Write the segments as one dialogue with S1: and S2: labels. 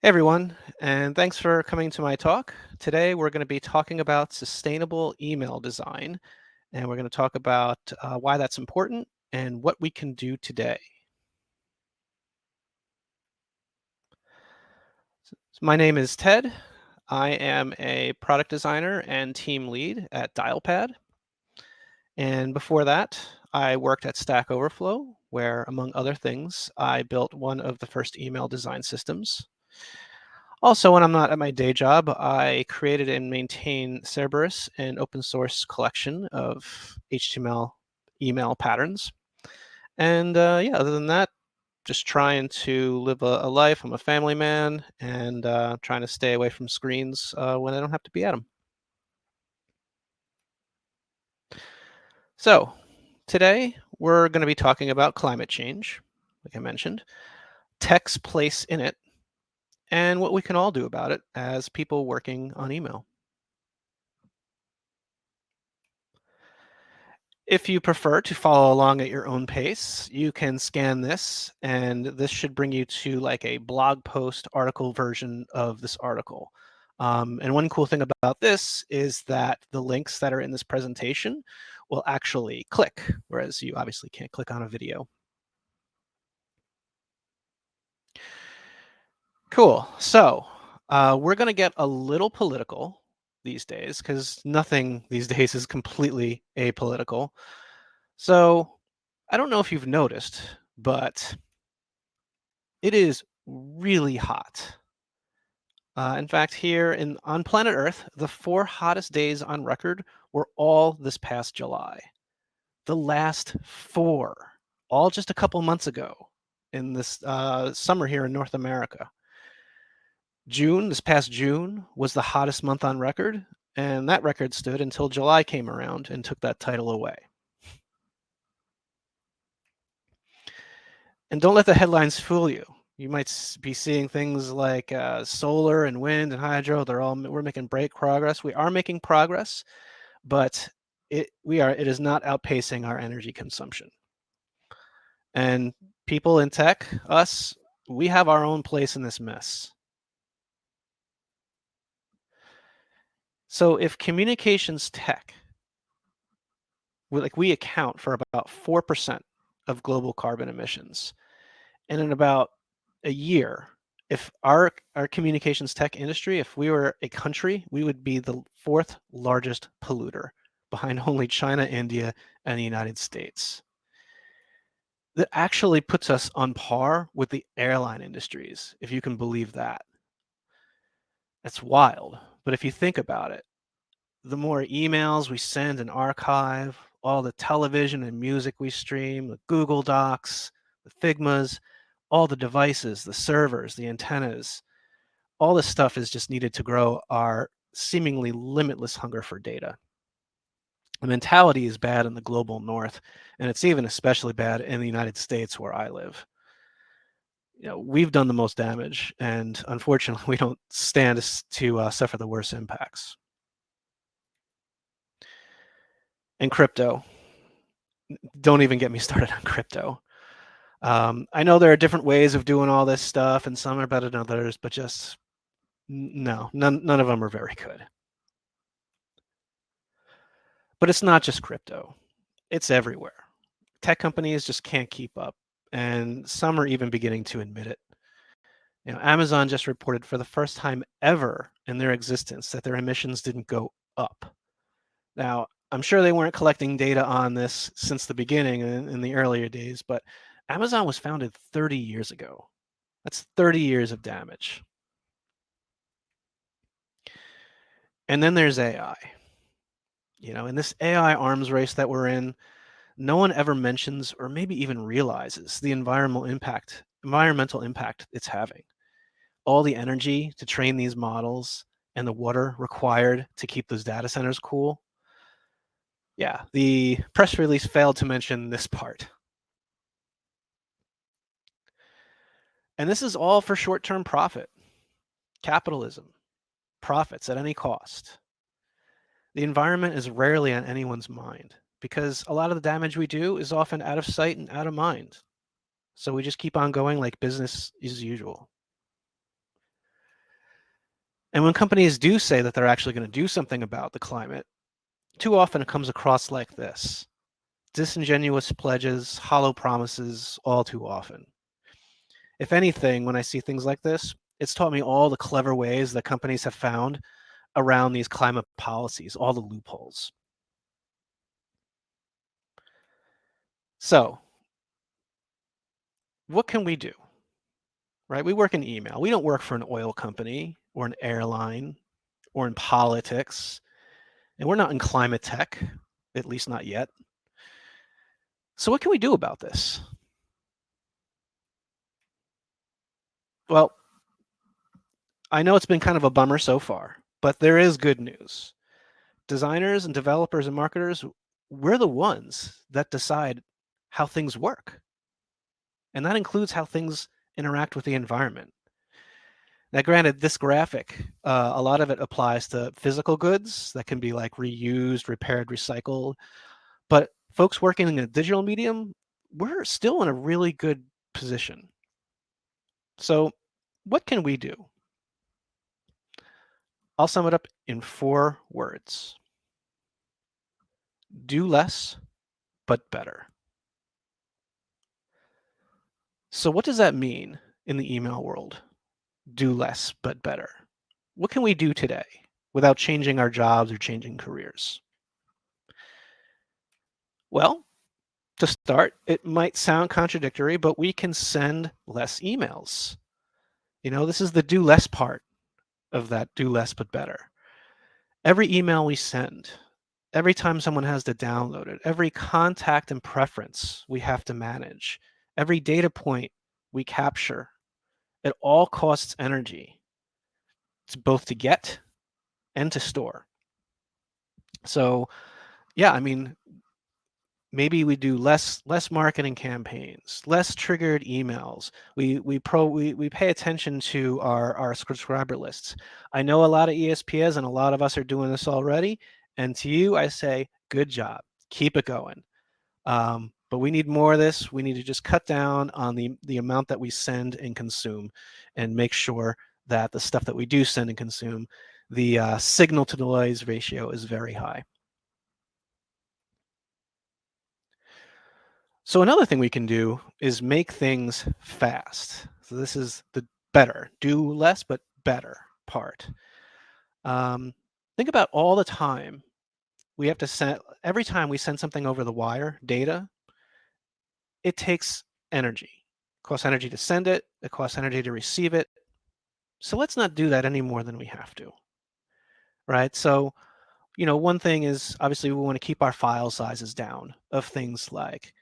S1: Hey everyone, and thanks for coming to my talk. Today we're going to be talking about sustainable email design, and we're going to talk about why that's important and what we can do today. So my name is Ted. I am a product designer and team lead at Dialpad. And before that, I worked at Stack Overflow, where, among other things, I built one of the first email design systems. Also, when I'm not at my day job, I created and maintain Cerberus, an open source collection of HTML email patterns. And yeah, other than that, just trying to live a life. I'm a family man and trying to stay away from screens when I don't have to be at them. So, today we're going to be talking about climate change, like I mentioned, tech's place in it, and what we can all do about it as people working on email. If you prefer to follow along at your own pace, you can scan this, and this should bring you to like a blog post article version of this article. And one cool thing about this is that the links that are in this presentation will actually click, whereas you obviously can't click on a video. Cool. So we're going to get a little political these days because nothing these days is completely apolitical. So I don't know if you've noticed, but it is really hot. In fact, here on planet Earth, the 4 hottest days on record were all this past July. The last four, all just a couple months ago in this summer here in North America. This past June, was the hottest month on record, and that record stood until July came around and took that title away. And don't let the headlines fool you. You might be seeing things like solar and wind and hydro. We're making great progress. We are making progress, but it is not outpacing our energy consumption. And people in tech, us, we have our own place in this mess. So if communications tech, we account for about 4% of global carbon emissions, and in about a year, if our communications tech industry, if we were a country, we would be the fourth largest polluter behind only China, India, and the United States. That actually puts us on par with the airline industries, if you can believe that. That's wild. But if you think about it, the more emails we send and archive, all the television and music we stream, the Google Docs, the Figmas, all the devices, the servers, the antennas, all this stuff is just needed to grow our seemingly limitless hunger for data. The mentality is bad in the global north, and it's even especially bad in the United States where I live. We've done the most damage, and unfortunately, we don't stand to suffer the worst impacts. And crypto, don't even get me started on crypto. I know there are different ways of doing all this stuff, and some are better than others, but just no, none of them are very good. But it's not just crypto; it's everywhere. Tech companies just can't keep up, and some are even beginning to admit it. Amazon just reported for the first time ever in their existence that their emissions didn't go up. Now, I'm sure they weren't collecting data on this since the beginning in the earlier days, but Amazon was founded 30 years ago. That's 30 years of damage. And then there's AI. In this AI arms race that we're in, no one ever mentions or maybe even realizes the environmental impact it's having. All the energy to train these models and the water required to keep those data centers cool. Yeah, the press release failed to mention this part. And this is all for short-term profit. Capitalism, profits at any cost. The environment is rarely on anyone's mind because a lot of the damage we do is often out of sight and out of mind. So we just keep on going like business as usual. And when companies do say that they're actually going to do something about the climate, too often it comes across like this: disingenuous pledges, hollow promises, all too often. If anything, when I see things like this, it's taught me all the clever ways that companies have found around these climate policies, all the loopholes. So, what can we do? Right? We work in email. We don't work for an oil company or an airline or in politics, and we're not in climate tech, at least not yet. So, what can we do about this? Well, I know it's been kind of a bummer so far, but there is good news. Designers and developers and marketers, we're the ones that decide how things work. And that includes how things interact with the environment. Now, granted, this graphic, a lot of it applies to physical goods that can be like reused, repaired, recycled. But folks working in a digital medium, we're still in a really good position. So, what can we do? I'll sum it up in 4 words: do less, but better. So, what does that mean in the email world? Do less, but better. What can we do today without changing our jobs or changing careers? Well, to start, it might sound contradictory, but we can send less emails. This is the do less part of that do less, but better. Every email we send, every time someone has to download it, every contact and preference we have to manage, every data point we capture, it all costs energy. It's both to get and to store. So, yeah, I mean, maybe we do less marketing campaigns, less triggered emails. We pay attention to our subscriber lists. I know a lot of ESPs and a lot of us are doing this already. And to you, I say, good job. Keep it going. But we need more of this. We need to just cut down on the amount that we send and consume, and make sure that the stuff that we do send and consume, the signal to noise ratio is very high. So another thing we can do is make things fast. So this is the better, do less, but better part. Um, think about all the time we have to send, every time we send something over the wire, data, it takes energy. It costs energy to send it. It costs energy to receive it. So let's not do that any more than we have to, right? So, one thing is obviously we want to keep our file sizes down of things like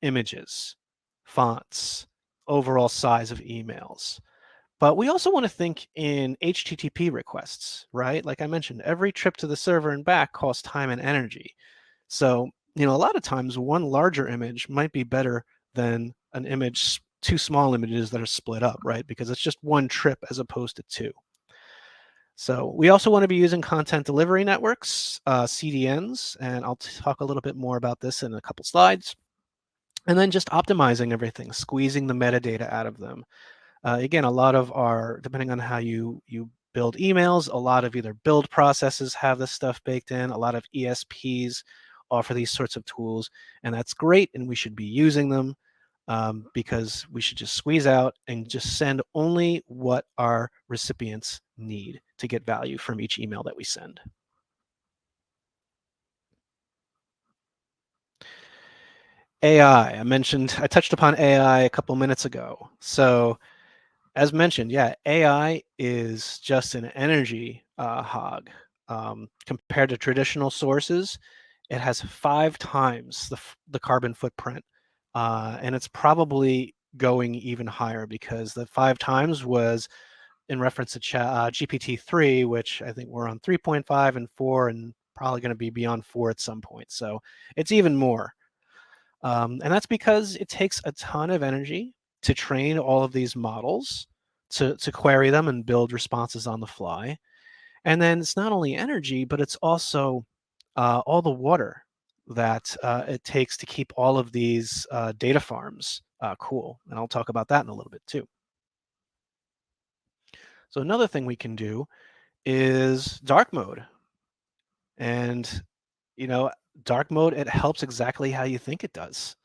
S1: images, fonts, overall size of emails. But we also want to think in HTTP requests, right? Like I mentioned, every trip to the server and back costs time and energy. So, a lot of times one larger image might be better than an image, two small images that are split up, right? Because it's just one trip as opposed to two. So we also want to be using content delivery networks, CDNs, and I'll talk a little bit more about this in a couple slides. And then just optimizing everything, squeezing the metadata out of them. Again, a lot of depending on how you build emails, a lot of either build processes have this stuff baked in. A lot of ESPs offer these sorts of tools, and that's great, and we should be using them, because we should just squeeze out and just send only what our recipients need to get value from each email that we send. I touched upon AI a couple minutes ago. So as mentioned, yeah, AI is just an energy hog. Compared to traditional sources, it has 5 times the carbon footprint, and it's probably going even higher because the 5 times was in reference to GPT-3, which I think we're on 3.5 and 4, and probably going to be beyond 4 at some point. So it's even more. And that's because it takes a ton of energy to train all of these models, to query them and build responses on the fly. And then it's not only energy, but it's also all the water that it takes to keep all of these data farms cool. And I'll talk about that in a little bit too. So another thing we can do is dark mode. And, you know, dark mode, it helps exactly how you think it does.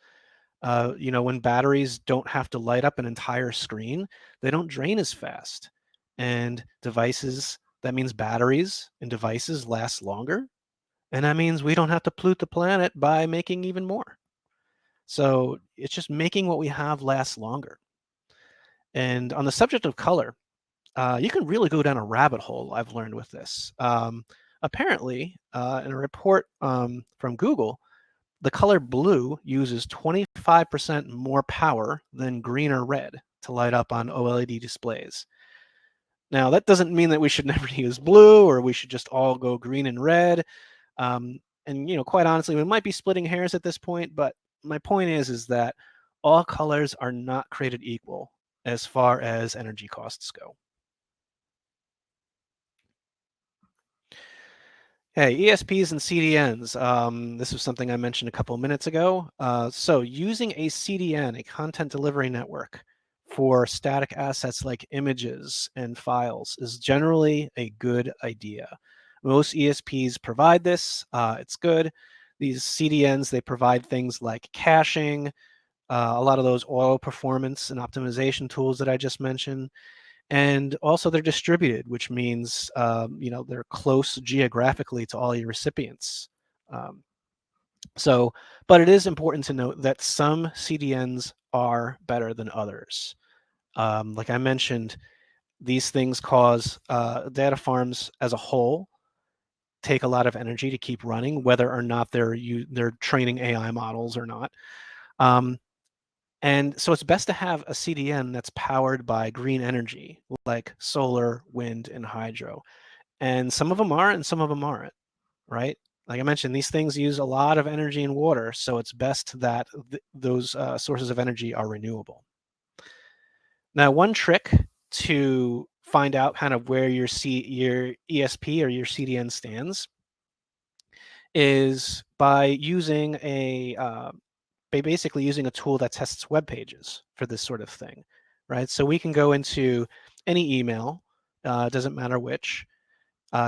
S1: When batteries don't have to light up an entire screen, they don't drain as fast. And that means batteries and devices last longer. And that means we don't have to pollute the planet by making even more. So it's just making what we have last longer. And on the subject of color, you can really go down a rabbit hole, I've learned with this. Apparently, in a report from Google, the color blue uses 25% more power than green or red to light up on OLED displays. Now, that doesn't mean that we should never use blue or we should just all go green and red. Quite honestly, we might be splitting hairs at this point, but my point is that all colors are not created equal as far as energy costs go. Hey, ESPs and CDNs. This was something I mentioned a couple of minutes ago. So using a CDN, a content delivery network, for static assets like images and files is generally a good idea. Most ESPs provide this. It's good. These CDNs, they provide things like caching, a lot of those auto performance and optimization tools that I just mentioned. And also they're distributed, which means they're close geographically to all your recipients. Um, but it is important to note that some CDNs are better than others. Like I mentioned, these things cause data farms as a whole take a lot of energy to keep running, whether or not they're training AI models or not. Um, And so it's best to have a CDN that's powered by green energy, like solar, wind, and hydro. And some of them are, and some of them aren't, right? Like I mentioned, these things use a lot of energy and water, so it's best that those sources of energy are renewable. Now, one trick to find out kind of where your ESP or your CDN stands is by basically using a tool that tests web pages for this sort of thing, right? So we can go into any email, doesn't matter which,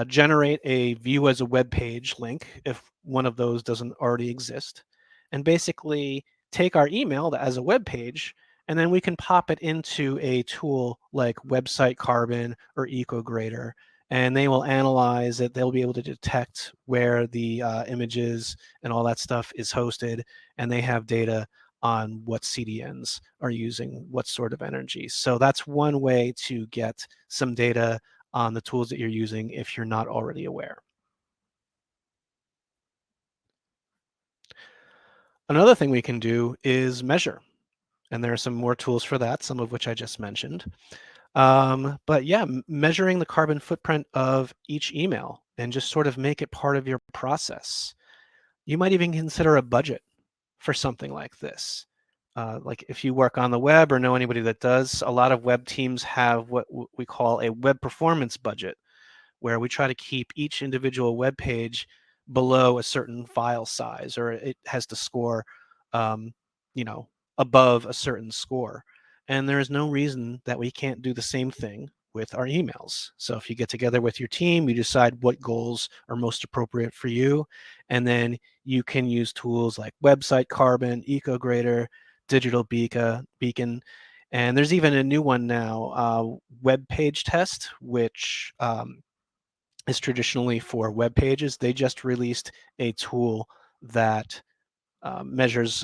S1: generate a view as a web page link if one of those doesn't already exist, and basically take our email as a web page, and then we can pop it into a tool like Website Carbon or EcoGrader, and they will analyze it. They'll be able to detect where the images and all that stuff is hosted, and they have data on what CDNs are using what sort of energy. So that's one way to get some data on the tools that you're using if you're not already aware. Another thing we can do is measure, and there are some more tools for that, some of which I just mentioned. But yeah, measuring the carbon footprint of each email and just sort of make it part of your process. You might even consider a budget for something like this. Like if you work on the web or know anybody that does, a lot of web teams have what we call a web performance budget, where we try to keep each individual web page below a certain file size, or it has to score, um, you know, above a certain score. And there is no reason that we can't do the same thing with our emails. So if you get together with your team, you decide what goals are most appropriate for you, and then you can use tools like Website Carbon, EcoGrader, Digital Beacon, and there's even a new one now, Web Page Test, which is traditionally for web pages. They just released a tool that measures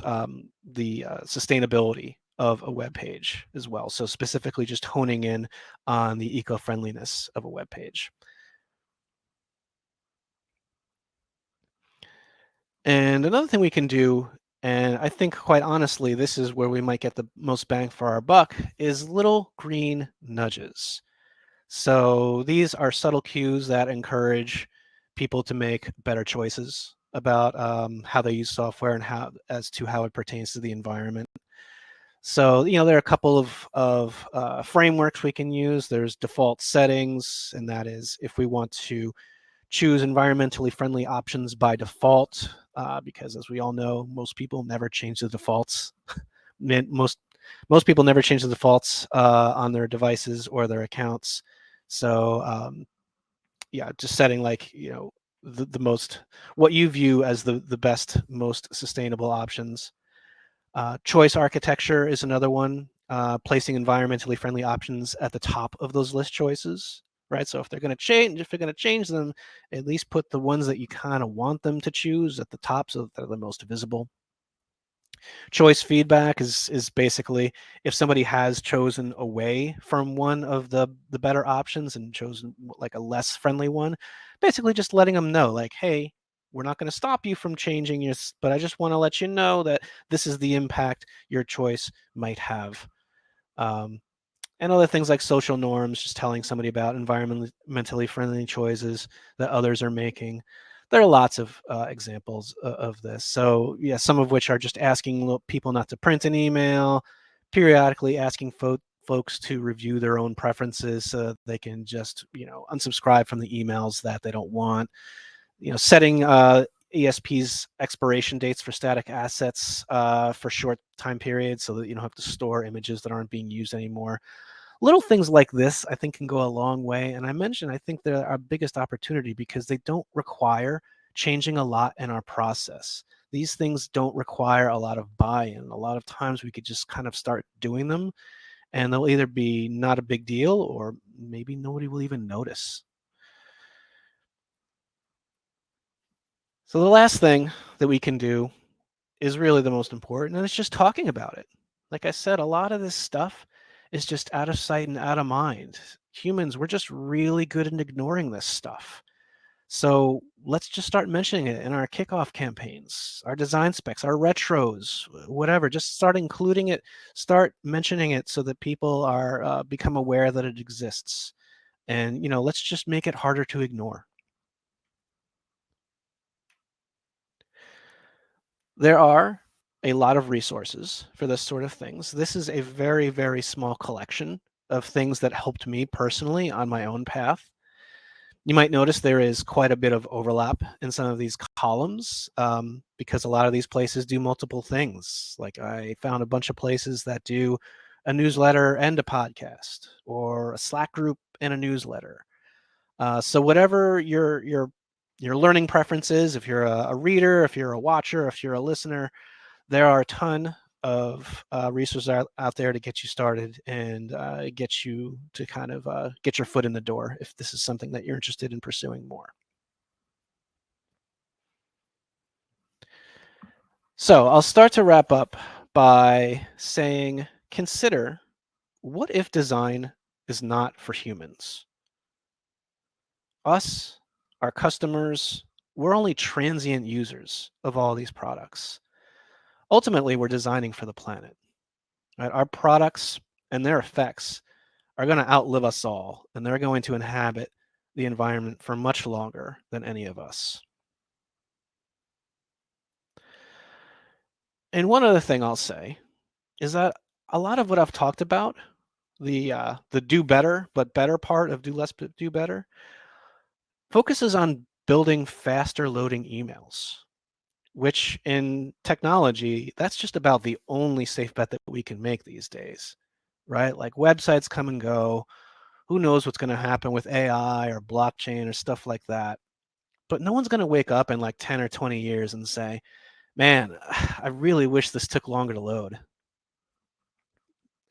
S1: the sustainability of a web page as well. So specifically just honing in on the eco-friendliness of a web page. And another thing we can do, and I think quite honestly, this is where we might get the most bang for our buck, is little green nudges. So these are subtle cues that encourage people to make better choices about how they use software and how it pertains to the environment. So there are a couple of frameworks we can use. There's default settings, and that is if we want to choose environmentally friendly options by default, because as we all know, most people never change the defaults. most most people never change the defaults on their devices or their accounts. So yeah, just setting like, the most, what you view as the best, most sustainable options. Choice architecture is another one. Placing environmentally friendly options at the top of those list choices, right? So if they're going to change them, at least put the ones that you kind of want them to choose at the top so that they're the most visible. Choice feedback is basically if somebody has chosen away from one of the better options and chosen like a less friendly one, basically just letting them know like, hey, we're not going to stop you from changing but I just want to let you know that this is the impact your choice might have. Um, and other things like social norms, just telling somebody about environmentally friendly choices that others are making. There are lots of examples of this. So yeah, some of which are just asking people not to print an email, periodically asking folks to review their own preferences so they can just unsubscribe from the emails that they don't want. Setting ESP's expiration dates for static assets for short time periods so that you don't have to store images that aren't being used anymore. Little things like this, I think, can go a long way. And I mentioned, I think they're our biggest opportunity because they don't require changing a lot in our process. These things don't require a lot of buy-in. A lot of times we could just kind of start doing them and they'll either be not a big deal or maybe nobody will even notice. So the last thing that we can do is really the most important, and it's just talking about it. Like I said, a lot of this stuff is just out of sight and out of mind. Humans, we're just really good at ignoring this stuff. So let's just start mentioning it in our kickoff campaigns, our design specs, our retros, whatever. Just start including it, start mentioning it so that people are become aware that it exists. And let's just make it harder to ignore. There are a lot of resources for this sort of things. This is a very, very small collection of things that helped me personally on my own path. You might notice there is quite a bit of overlap in some of these columns because a lot of these places do multiple things. Like I found a bunch of places that do a newsletter and a podcast, or a Slack group and a newsletter. So whatever your learning preferences, if you're a reader, if you're a watcher, if you're a listener, there are a ton of resources out there to get you started and get you to kind of get your foot in the door if this is something that you're interested in pursuing more. So I'll start to wrap up by saying, consider, what if design is not for humans? Us, our customers, we're only transient users of all these products. Ultimately, we're designing for the planet. Right? Our products and their effects are going to outlive us all, and they're going to inhabit the environment for much longer than any of us. And one other thing I'll say is that a lot of what I've talked about, the do better but better part of do less but do better, focuses on building faster loading emails, which in technology, that's just about the only safe bet that we can make these days, right? Like websites come and go. Who knows what's going to happen with AI or blockchain or stuff like that? But no one's going to wake up in like 10 or 20 years and say, man, I really wish this took longer to load.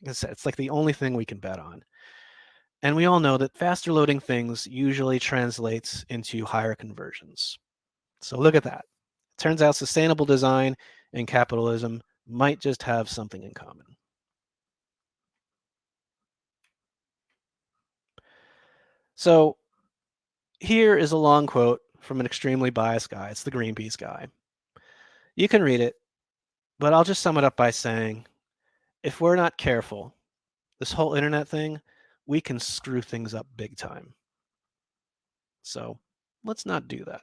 S1: It's like the only thing we can bet on. And we all know that faster loading things usually translates into higher conversions. So look at that. Turns out sustainable design and capitalism might just have something in common. So here is a long quote from an extremely biased guy. It's the Greenpeace guy. You can read it, but I'll just sum it up by saying, if we're not careful, this whole internet thing, we can screw things up big time. So let's not do that.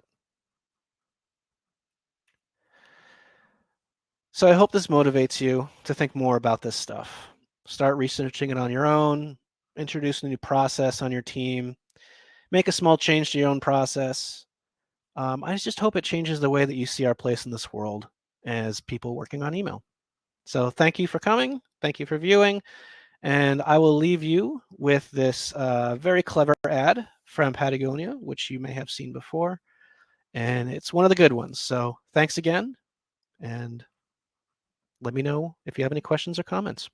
S1: So I hope this motivates you to think more about this stuff. Start researching it on your own, introduce a new process on your team, make a small change to your own process. I just hope it changes the way that you see our place in this world as people working on email. So thank you for coming. Thank you for viewing. And I will leave you with this very clever ad from Patagonia, which you may have seen before. And it's one of the good ones. So thanks again, and let me know if you have any questions or comments.